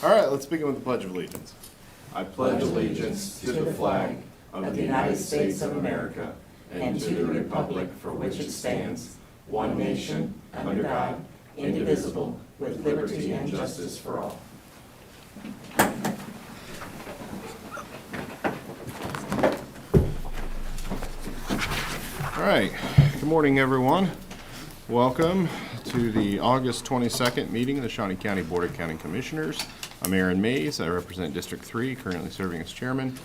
All right, let's begin with the Pledge of Allegiance. I pledge allegiance to the flag of the United States of America and to the republic for which it stands, one nation, under God, indivisible, with liberty and justice for all. All right, good morning, everyone. Welcome to the August 22nd meeting of the Shawnee County Board of County Commissioners. I'm Aaron Mays. I represent District 3, currently serving as chairman.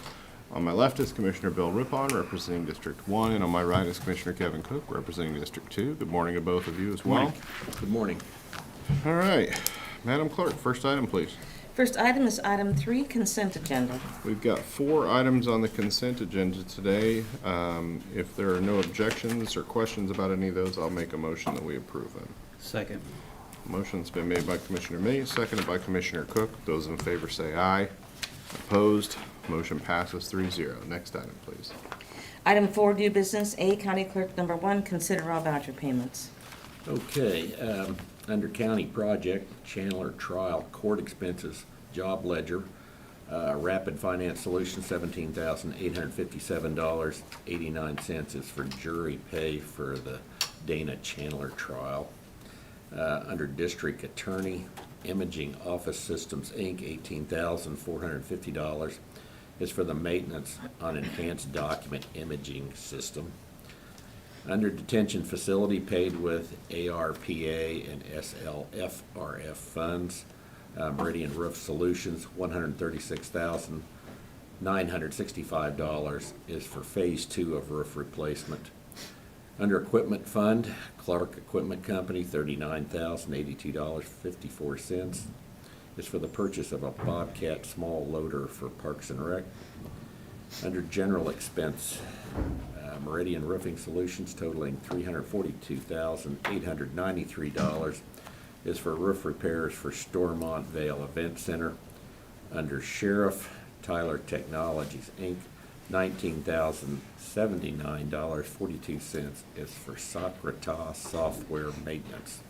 On my left is Commissioner Bill Rippon, representing District 1, and on my right is Commissioner Kevin Cook, representing District 2. Good morning to both of you as well. Good morning. All right, Madam Clerk, first item, please. First item is item 3, consent agenda. We've got 4 items on the consent agenda today. If there are no objections or questions about any of those, I'll make a motion that we approve them. Second. Motion's been made by Commissioner Mays, seconded by Commissioner Cook. Those in favor say aye. Opposed? Motion passes 3-0. Next item, please. Item 4, new business. A, County Clerk number 1, consider all voucher payments. Okay, under county project, Chandler trial, court expenses, job ledger, Rapid Finance Solutions, $17,857.89 is for jury pay for the Dana Chandler trial. Under district attorney, Imaging Office Systems, Inc., $18,450 is for the maintenance on enhanced document imaging system. Under detention facility, paid with ARPA and SLFRF funds, Meridian Roof Solutions, $136,965 is for phase 2 of roof replacement. Under equipment fund, Clark Equipment Company, $39,082.54 is for the purchase of a Bobcat small loader for Parks and Rec. Under general expense, Meridian Roofing Solutions totaling $342,893 is for roof repairs for Stormont Vale Event Center. Under Sheriff, Tyler Technologies, Inc., $19,079.42 is for Socratas software maintenance.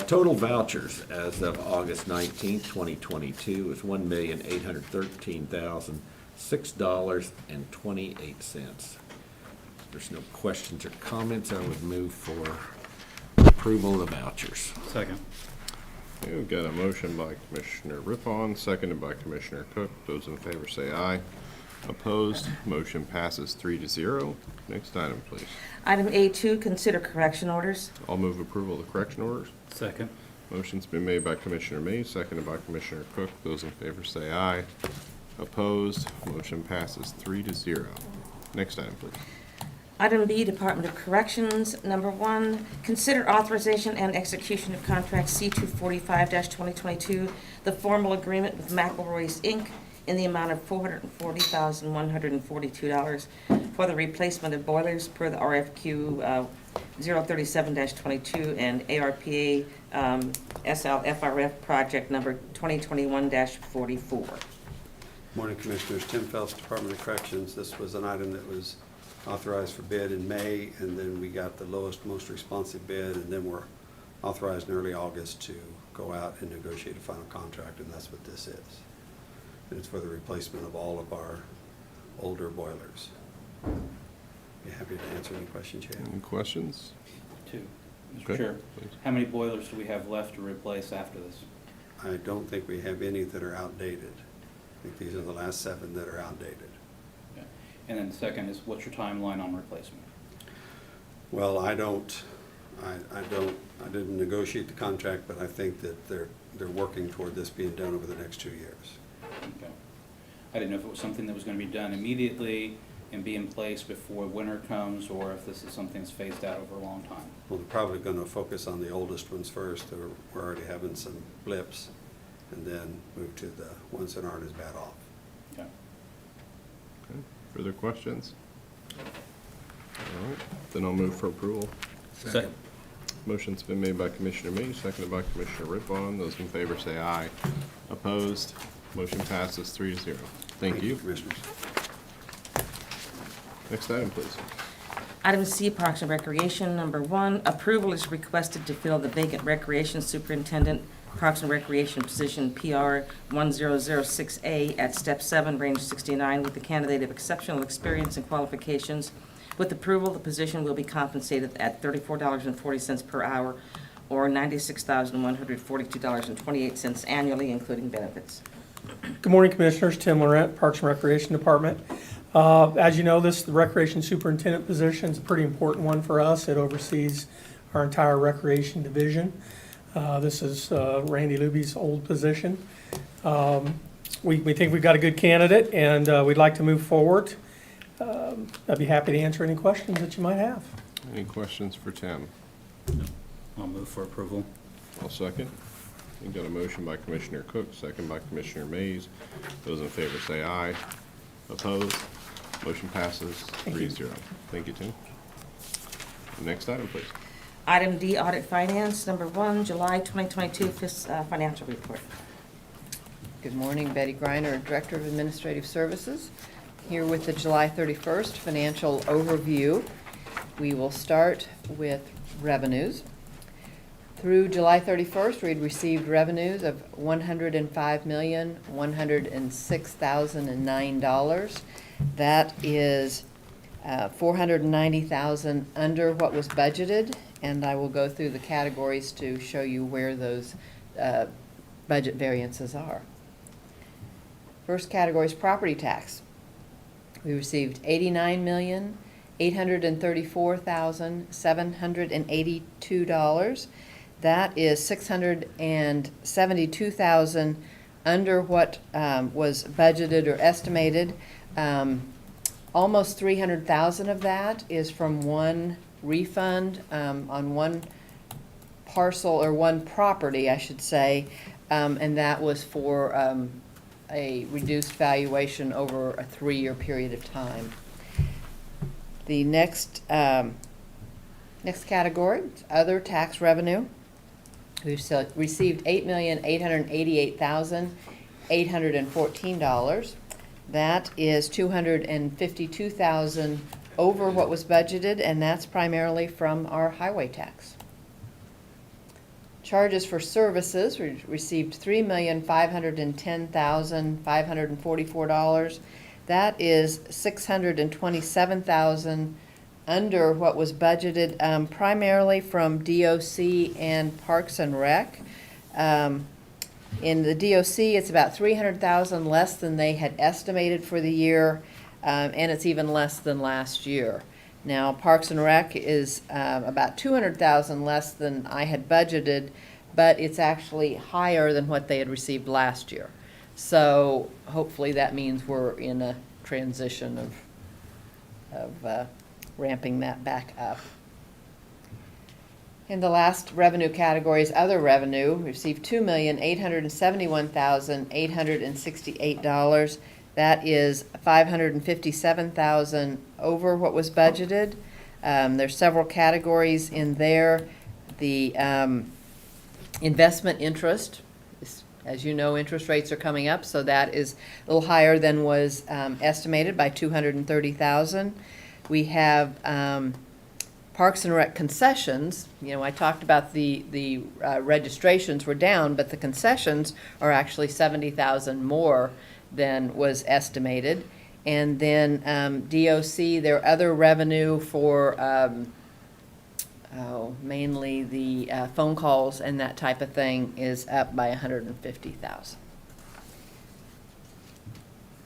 Total vouchers as of August 19th, 2022 is $1,813,006.28. If there's no questions or comments, I would move for approval of the vouchers. Second. Okay, we've got a motion by Commissioner Rippon, seconded by Commissioner Cook. Those in favor say aye. Opposed? Motion passes 3-0. Next item, please. Item A2, consider correction orders. I'll move approval of the correction orders. Second. Motion's been made by Commissioner Mays, seconded by Commissioner Cook. Those in favor say aye. Opposed? Motion passes 3-0. Next item, please. Item B, Department of Corrections number 1, consider authorization and execution of contract C245-2022, the formal agreement with McElroy's, Inc., in the amount of $440,142 for the replacement of boilers per the RFQ 037-22 and ARPA SLFRF project number 2021-44. Morning, Commissioners. Tim Phelps, Department of Corrections. This was an item that was authorized for bid in May, and then we got the lowest, most responsive bid, and then we're authorized in early August to go out and negotiate a final contract, and that's what this is. And it's for the replacement of all of our older boilers. Be happy to answer any questions you have. Any questions? 2. Mr. Okay, Chair, please. how many boilers do we have left to replace after this? I don't think we have any that are outdated. I think these are the last 7 that are outdated. Okay. And then the second is, what's your timeline on replacement? Well, I didn't negotiate the contract, but I think that they're working toward this being done over the next 2 years. Okay. I didn't know if it was something that was going to be done immediately and be in place before winter comes, or if this is something that's phased out over a long time. Well, they're probably going to focus on the oldest ones first. We're already having some blips, and then move to the ones that aren't as bad off. Okay. Okay. Further questions? All right, then I'll move for approval. Second. Motion's been made by Commissioner Mays, seconded by Commissioner Rippon. Those in favor say aye. Opposed? Motion passes 3-0. Thank you. Commissioners. Next item, please. Item C, Parks and Recreation, number 1, approval is requested to fill the vacant Recreation Superintendent, Parks and Recreation position PR 1006A at Step 7, Range 69, with the candidate of exceptional experience and qualifications. With approval, the position will be compensated at $34.40 per hour, or $96,142.28 annually, including benefits. Good morning, Commissioners. Tim Laurent, Parks and Recreation Department. As you know, the Recreation Superintendent position is a pretty important one for us. It oversees our entire Recreation Division. This is Randy Luby's old position. We think we've got a good candidate, and we'd like to move forward. I'd be happy to answer any questions that you might have. Any questions for Tim? I'll move for approval. I'll second. We've got a motion by Commissioner Cook, second by Commissioner Mays. Those in favor say aye. Opposed? Motion passes 3-0. Thank you, Tim. Next item, please. Item D, Audit Finance, number 1, July 2022 financial report. Good morning, Betty Griner, Director of Administrative Services, here with the July 31st financial overview. We will start with revenues. Through July 31st, we'd received revenues of $105,106,009. That is $490,000 under what was budgeted, and I will go through the categories to show you where those budget variances are. First category is property tax. We received $89,834,782. That is $672,000 under what was budgeted or estimated. Almost $300,000 of that is from one refund on one parcel, or one property, I should say, and that was for a reduced valuation over a 3-year period of time. The next category is other tax revenue. We've received $8,888,814. That is $252,000 over what was budgeted, and that's primarily from our highway tax. Charges for services, we received $3,510,544. That is $627,000 under what was budgeted, primarily from DOC and Parks and Rec. In the DOC, it's about $300,000 less than they had estimated for the year, and it's even less than last year. Now, Parks and Rec is about $200,000 less than I had budgeted, but it's actually higher than what they had received last year. So hopefully that means we're in a transition of ramping that back up. And the last revenue category is other revenue. We received $2,871,868. That is $557,000 over what was budgeted. There's several categories in there. The investment interest, as you know, interest rates are coming up, so that is a little higher than was estimated by $230,000. We have Parks and Rec concessions. You know, I talked about the registrations were down, but the concessions are actually $70,000 more than was estimated. And then DOC, their other revenue for mainly the phone calls and that type of thing is up by $150,000.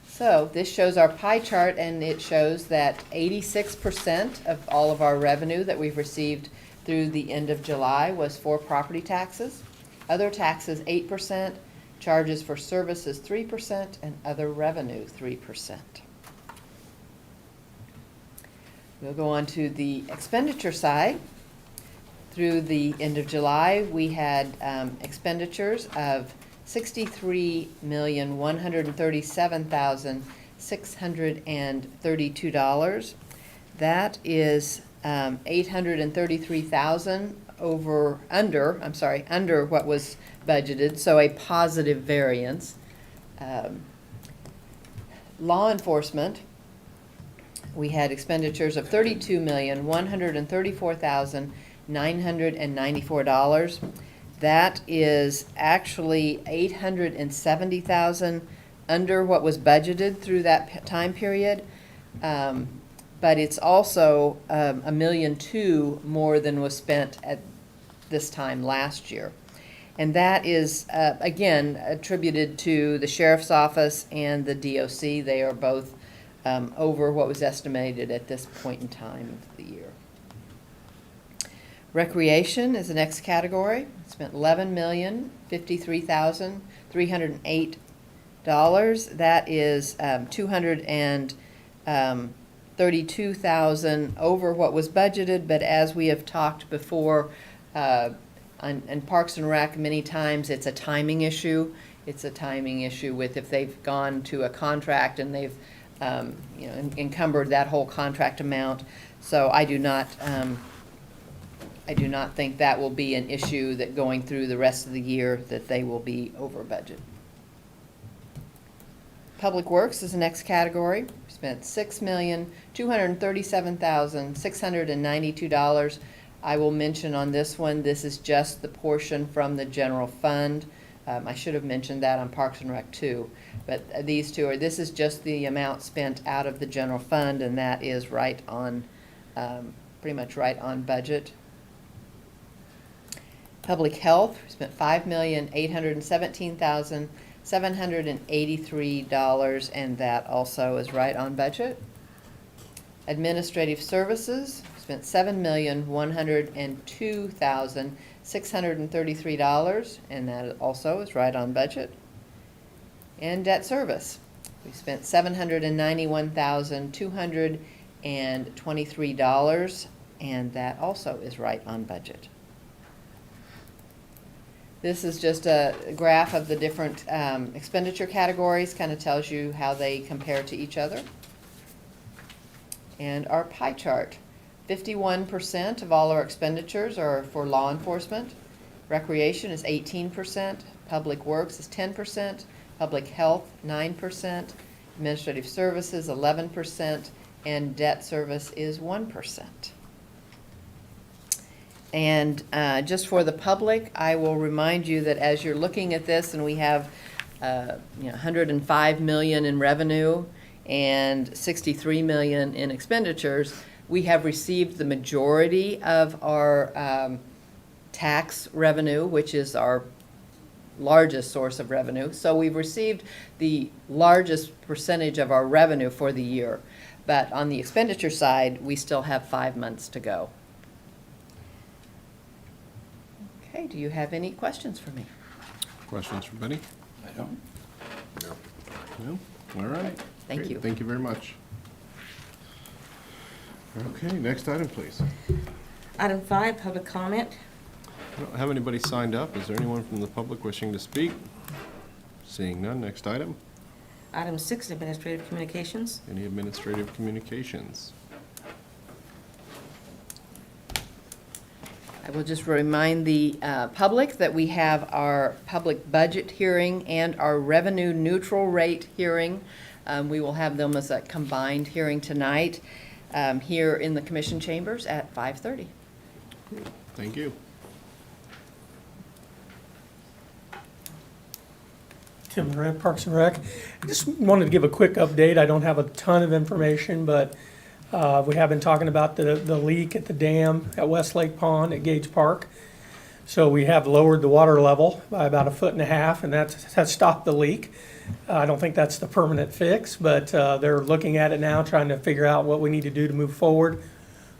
So this shows our pie chart, and it shows that 86% of all of our revenue that we've received through the end of July was for property taxes. Other taxes 8%, charges for services 3%, and other revenue 3%. We'll go on to the expenditure side. Through the end of July, we had expenditures of $63,137,632. That is $833,000 under what was budgeted, so a positive variance. Law enforcement, we had expenditures of $32,134,994. That is actually $870,000 under what was budgeted through that time period. But it's also $1.2 million more than was spent at this time last year. And that is, again, attributed to the sheriff's office and the DOC. They are both over what was estimated at this point in time of the year. Recreation is the next category. Spent $11,053,308. That is $232,000 over what was budgeted, but as we have talked before, in Parks and Rec, many times it's a timing issue. It's a timing issue with if they've gone to a contract and they've encumbered that whole contract amount. So I do not think that will be an issue that going through the rest of the year that they will be over budget. Public Works is the next category. We spent $6,237,692. I will mention on this one, this is just the portion from the general fund. I should have mentioned that on Parks and Rec too. But these two are, this is just the amount spent out of the general fund, and that is right on, pretty much right on budget. Public Health, we spent $5,817,783, and that also is right on budget. Administrative Services, we spent $7,102,633, and that also is right on budget. And Debt Service, we spent $791,223, and that also is right on budget. This is just a graph of the different expenditure categories, kind of tells you how they compare to each other. And our pie chart, 51% of all our expenditures are for law enforcement. Recreation is 18%, Public Works is 10%, Public Health 9%, Administrative Services 11%, and Debt Service is 1%. And just for the public, I will remind you that as you're looking at this, and we have $105 million in revenue and $63 million in expenditures, we have received the majority of our tax revenue, which is our largest source of revenue. So we've received the largest percentage of our revenue for the year. But on the expenditure side, we still have 5 months to go. Okay, do you have any questions for me? Questions for Benny? I don't. No? All right. Thank Great. you. Thank you very much. Okay, next item, please. Item 5, public comment. I don't have anybody signed up. Is there anyone from the public wishing to speak? Seeing none, next item. Item 6, administrative communications. Any administrative communications? I will just remind the public that we have our public budget hearing and our revenue neutral rate hearing. We will have them as a combined hearing tonight here in the commission chambers at 5:30. Thank you. Tim Laurent, Parks and Rec. I just wanted to give a quick update. I don't have a ton of information, but we have been talking about the leak at the dam at Westlake Pond at Gage Park. So we have lowered the water level by about 1.5 feet, and that's stopped the leak. I don't think that's the permanent fix, but they're looking at it now, trying to figure out what we need to do to move forward.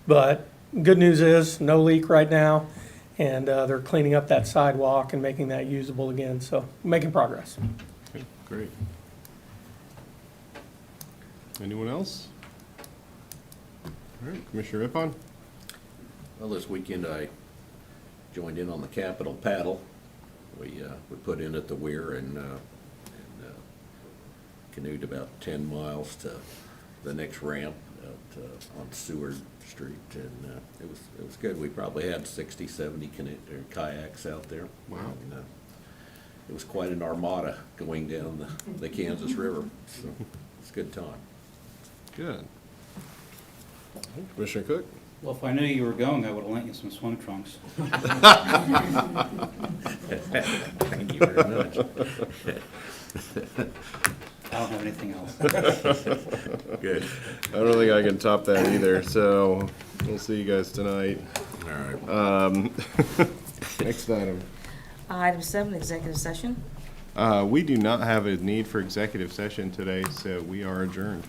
But good news is, no leak right now, and they're cleaning up that sidewalk and making that usable again, so making progress. Okay, great. Anyone else? All right, Commissioner Rippon? Well, this weekend I joined in on the Capitol paddle. We put in at the weir and canoed about 10 miles to the next ramp out on Seward Street, and it was good. We probably had 60, 70 kayaks out there. Wow. And, it was quite an armada going down the Kansas River, so it's a good time. Good. Commissioner Cook? Well, if I knew you were going, I would have lent you some swim trunks. Thank you very much. I don't have anything else. Good. I don't think I can top that either, so we'll see you guys tonight. All right. Next item. Item 7, executive session. We do not have a need for executive session today, so we are adjourned.